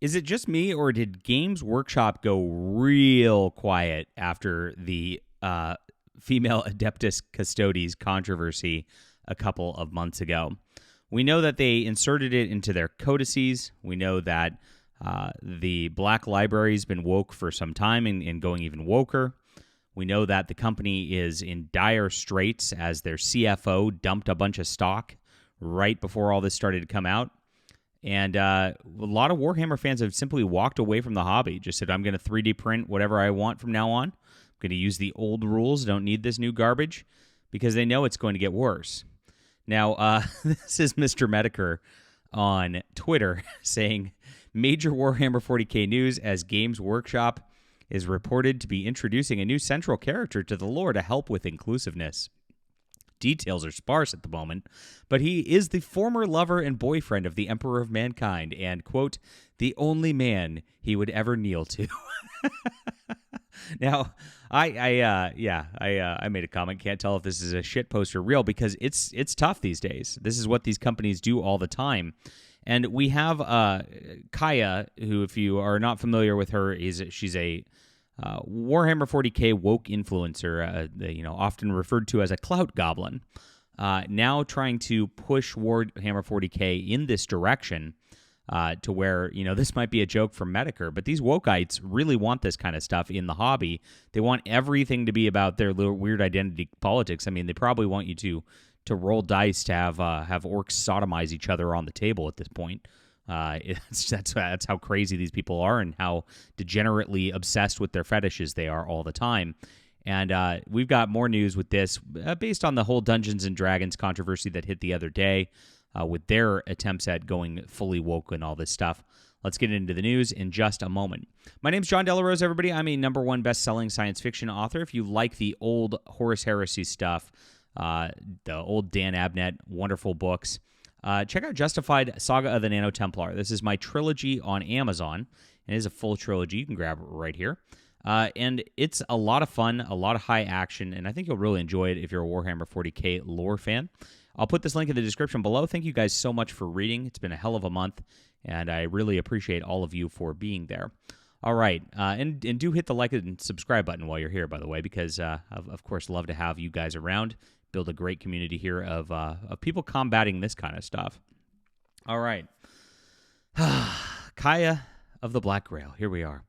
Is it just me, or did Games Workshop go real quiet after the female Adeptus Custodes controversy a couple of months ago? We know that they inserted it into their codices. We know that the Black Library's been woke for some time and going even woker. We know that the company is in dire straits as their CFO dumped a bunch of stock right before all this started to come out. And a lot of Warhammer fans have simply walked away from the hobby. Just said, I'm going to 3D print whatever I want from now on. I'm going to use the old rules. Don't need this new garbage, because they know it's going to get worse. Now, this is Mr. Medicare on Twitter saying, major Warhammer 40K news as Games Workshop is reported to be introducing a new central character to the lore to help with inclusiveness. Details are sparse at the moment, but he is the former lover and boyfriend of the Emperor of Mankind and, quote, the only man he would ever kneel to. Now, I made a comment. Can't tell if this is a shit post or real, because it's tough these days. This is what these companies do all the time. And we have Kaya, who, if you are not familiar with her, she's a Warhammer 40K woke influencer, often referred to as a clout goblin, now trying to push Warhammer 40K in this direction to where, this might be a joke from Medicare, but these wokeites really want this kind of stuff in the hobby. They want everything to be about their little weird identity politics. I mean, they probably want you to roll dice to have orcs sodomize each other on the table at this point. That's how crazy these people are and how degenerately obsessed with their fetishes they are all the time. And we've got more news with this based on the whole Dungeons and Dragons controversy that hit the other day with their attempts at going fully woke and all this stuff. Let's get into the news in just a moment. My name's John Delarose, everybody. I'm a #1 best-selling science fiction author. If you like the old Horus Heresy stuff, the old Dan Abnett wonderful books, check out Justified Saga of the Nano Templar. This is my trilogy on Amazon. It is a full trilogy. You can grab it right here. And it's a lot of fun, a lot of high action, and I think you'll really enjoy it if you're a Warhammer 40K lore fan. I'll put this link in the description below. Thank you guys so much for reading. It's been a hell of a month, and I really appreciate all of you for being there. All right, and do hit the like and subscribe button while you're here, by the way, because of course, love to have you guys around. Build a great community here of people combating this kind of stuff. All right. Kaya of the Black Grail. Here we are.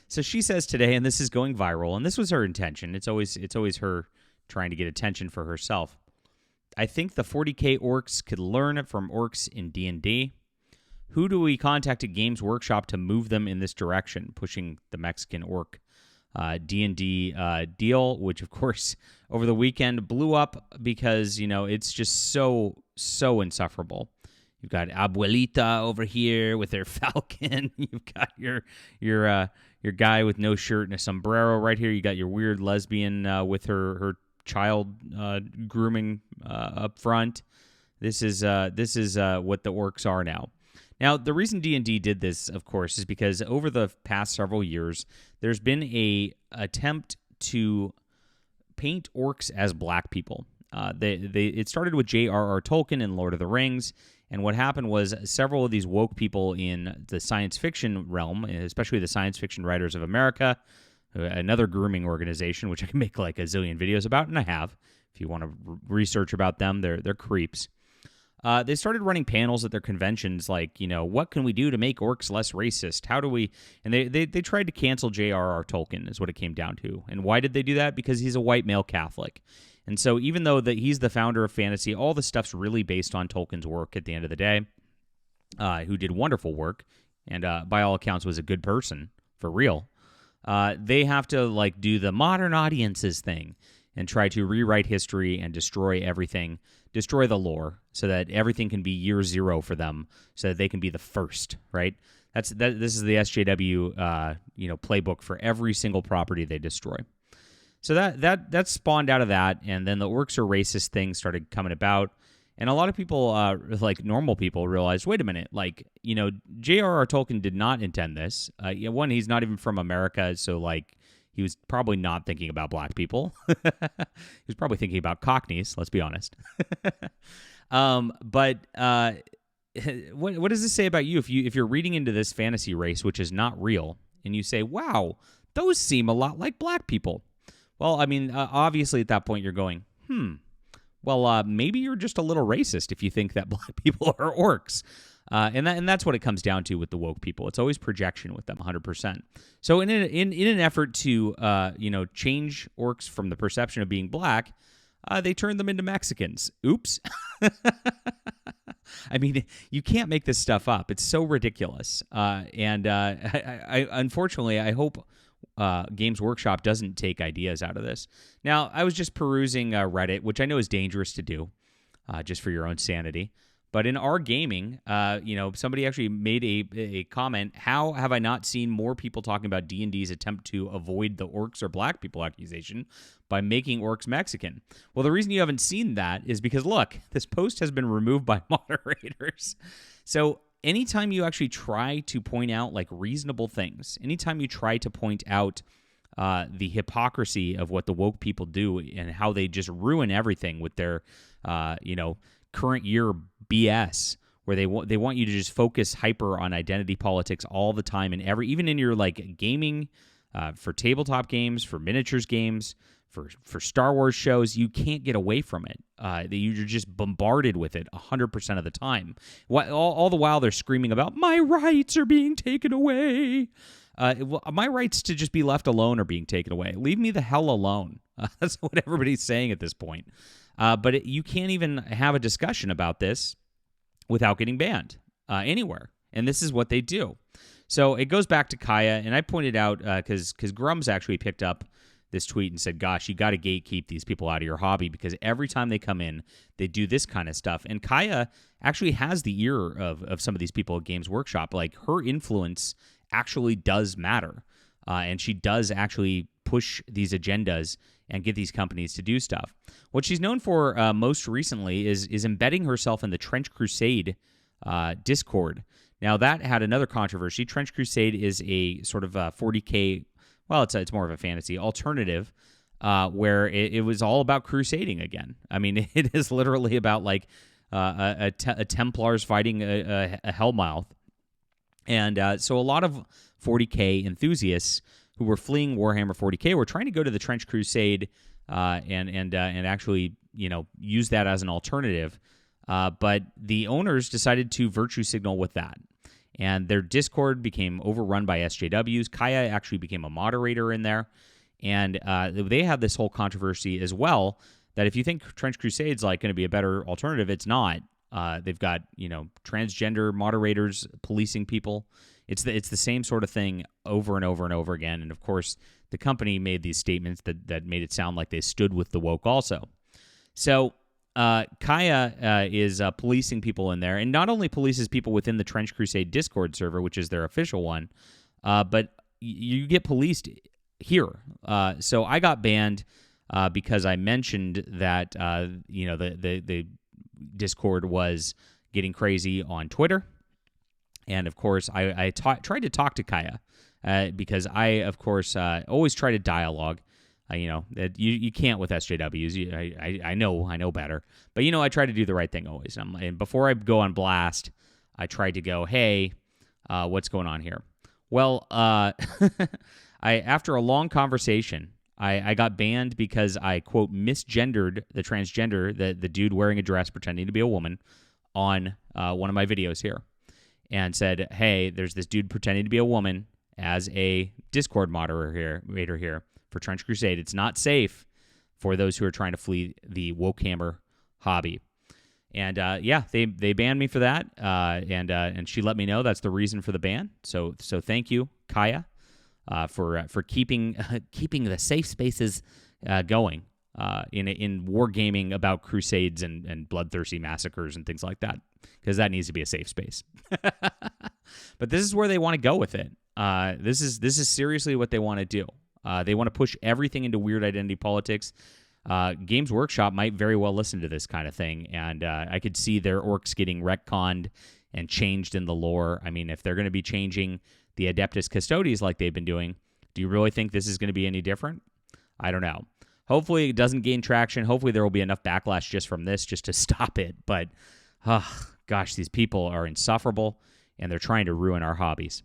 So she says today, and this is going viral, and this was her intention. It's always her trying to get attention for herself. I think the 40K orcs could learn from orcs in DnD. Who do we contact at Games Workshop to move them in this direction, pushing the Mexican orc D&D deal, which, of course, over the weekend blew up because, it's just so insufferable. You've got Abuelita over here with her falcon. You've got your guy with no shirt and a sombrero right here. You got your weird lesbian with her child grooming up front. This is what the orcs are now. Now, the reason D&D did this, of course, is because over the past several years, there's been a attempt to paint orcs as black people. It started with J.R.R. Tolkien in Lord of the Rings, and what happened was several of these woke people in the science fiction realm, especially the Science Fiction Writers of America, another grooming organization, which I can make like a zillion videos about, and I have. If you want to research about them, they're creeps. They started running panels at their conventions like, what can we do to make orcs less racist? How do we... And they tried to cancel J.R.R. Tolkien is what it came down to. And why did they do that? Because he's a white male Catholic. And so even though he's the founder of fantasy, all the stuff's really based on Tolkien's work at the end of the day, who did wonderful work and by all accounts was a good person, for real. They have to do the modern audiences thing and try to rewrite history and destroy everything, destroy the lore, so that everything can be year zero for them, so that they can be the first, right? This is the SJW playbook for every single property they destroy. So that spawned out of that, and then the orcs are racist thing started coming about, and a lot of people, like normal people, realized, wait a minute, J.R.R. Tolkien did not intend this. One, he's not even from America, so he was probably not thinking about black people. He was probably thinking about Cockneys, let's be honest. But what does this say about you if you're reading into this fantasy race, which is not real, and you say, wow, those seem a lot like black people? Well, I mean, obviously at that point you're going, well, maybe you're just a little racist if you think that black people are orcs. And that's what it comes down to with the woke people. It's always projection with them, 100%. So in an effort to change orcs from the perception of being black, they turned them into Mexicans. Oops. I mean, you can't make this stuff up. It's so ridiculous. And I unfortunately, I hope Games Workshop doesn't take ideas out of this. Now, I was just perusing Reddit, which I know is dangerous to do, just for your own sanity. But in our gaming, somebody actually made a comment. How have I not seen more people talking about D&D's attempt to avoid the orcs or black people accusation by making orcs Mexican? Well, the reason you haven't seen that is because, look, this post has been removed by moderators. So anytime you actually try to point out like reasonable things, anytime you try to point out the hypocrisy of what the woke people do and how they just ruin everything with their, current year BS, where they want you to just focus hyper on identity politics all the time and even in your like gaming, for tabletop games, for miniatures games, for Star Wars shows, you can't get away from it. You're just bombarded with it 100% of the time. All the while they're screaming about my rights are being taken away. My rights to just be left alone are being taken away. Leave me the hell alone. That's what everybody's saying at this point. But you can't even have a discussion about this without getting banned anywhere. And this is what they do. So it goes back to Kaya, and I pointed out, because Grums actually picked up this tweet and said, gosh, you got to gatekeep these people out of your hobby because every time they come in, they do this kind of stuff. And Kaya actually has the ear of some of these people at Games Workshop. Like, her influence actually does matter. And she does actually push these agendas and get these companies to do stuff. What she's known for most recently is embedding herself in the Trench Crusade Discord. Now, that had another controversy. Trench Crusade is a sort of 40K, well, it's more of a fantasy alternative, where it was all about crusading again. I mean, it is literally about like a Templars fighting a Hellmouth. And so a lot of 40K enthusiasts who were fleeing Warhammer 40K were trying to go to the Trench Crusade and actually use that as an alternative. But the owners decided to virtue signal with that. And their Discord became overrun by SJWs. Kaya actually became a moderator in there. And they had this whole controversy as well, that if you think Trench Crusade's like going to be a better alternative, it's not. They've got, transgender moderators policing people. It's the same sort of thing over and over and over again. And of course, the company made these statements that made it sound like they stood with the woke also. So Kaya is policing people in there, and not only polices people within the Trench Crusade Discord server, which is their official one, but you get policed here. So I got banned because I mentioned that the Discord was getting crazy on Twitter. And, of course, I tried to talk to Kaya because I, of course, always try to dialogue. That you can't with SJWs. I know better. But, I try to do the right thing always. And before I go on blast, I tried to go, hey, what's going on here? Well, after a long conversation, I got banned because I, quote, misgendered the transgender, the dude wearing a dress pretending to be a woman, on one of my videos here. And said, hey, there's this dude pretending to be a woman as a Discord moderator here for Trench Crusade. It's not safe for those who are trying to flee the Wokehammer hobby. And they banned me for that. And she let me know that's the reason for the ban. So thank you, Kaya, for keeping the safe spaces going in wargaming about crusades and bloodthirsty massacres and things like that. Because that needs to be a safe space. But this is where they want to go with it. This is seriously what they want to do. They want to push everything into weird identity politics. Games Workshop might very well listen to this kind of thing, and I could see their orcs getting retconned and changed in the lore. I mean, if they're going to be changing the Adeptus Custodes like they've been doing, do you really think this is going to be any different? I don't know. Hopefully it doesn't gain traction. Hopefully there will be enough backlash just from this just to stop it. But Gosh, these people are insufferable, and they're trying to ruin our hobbies.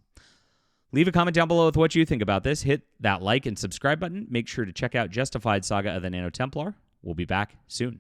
Leave a comment down below with what you think about this. Hit that like and subscribe button. Make sure to check out Justified Saga of the Nano Templar. We'll be back soon.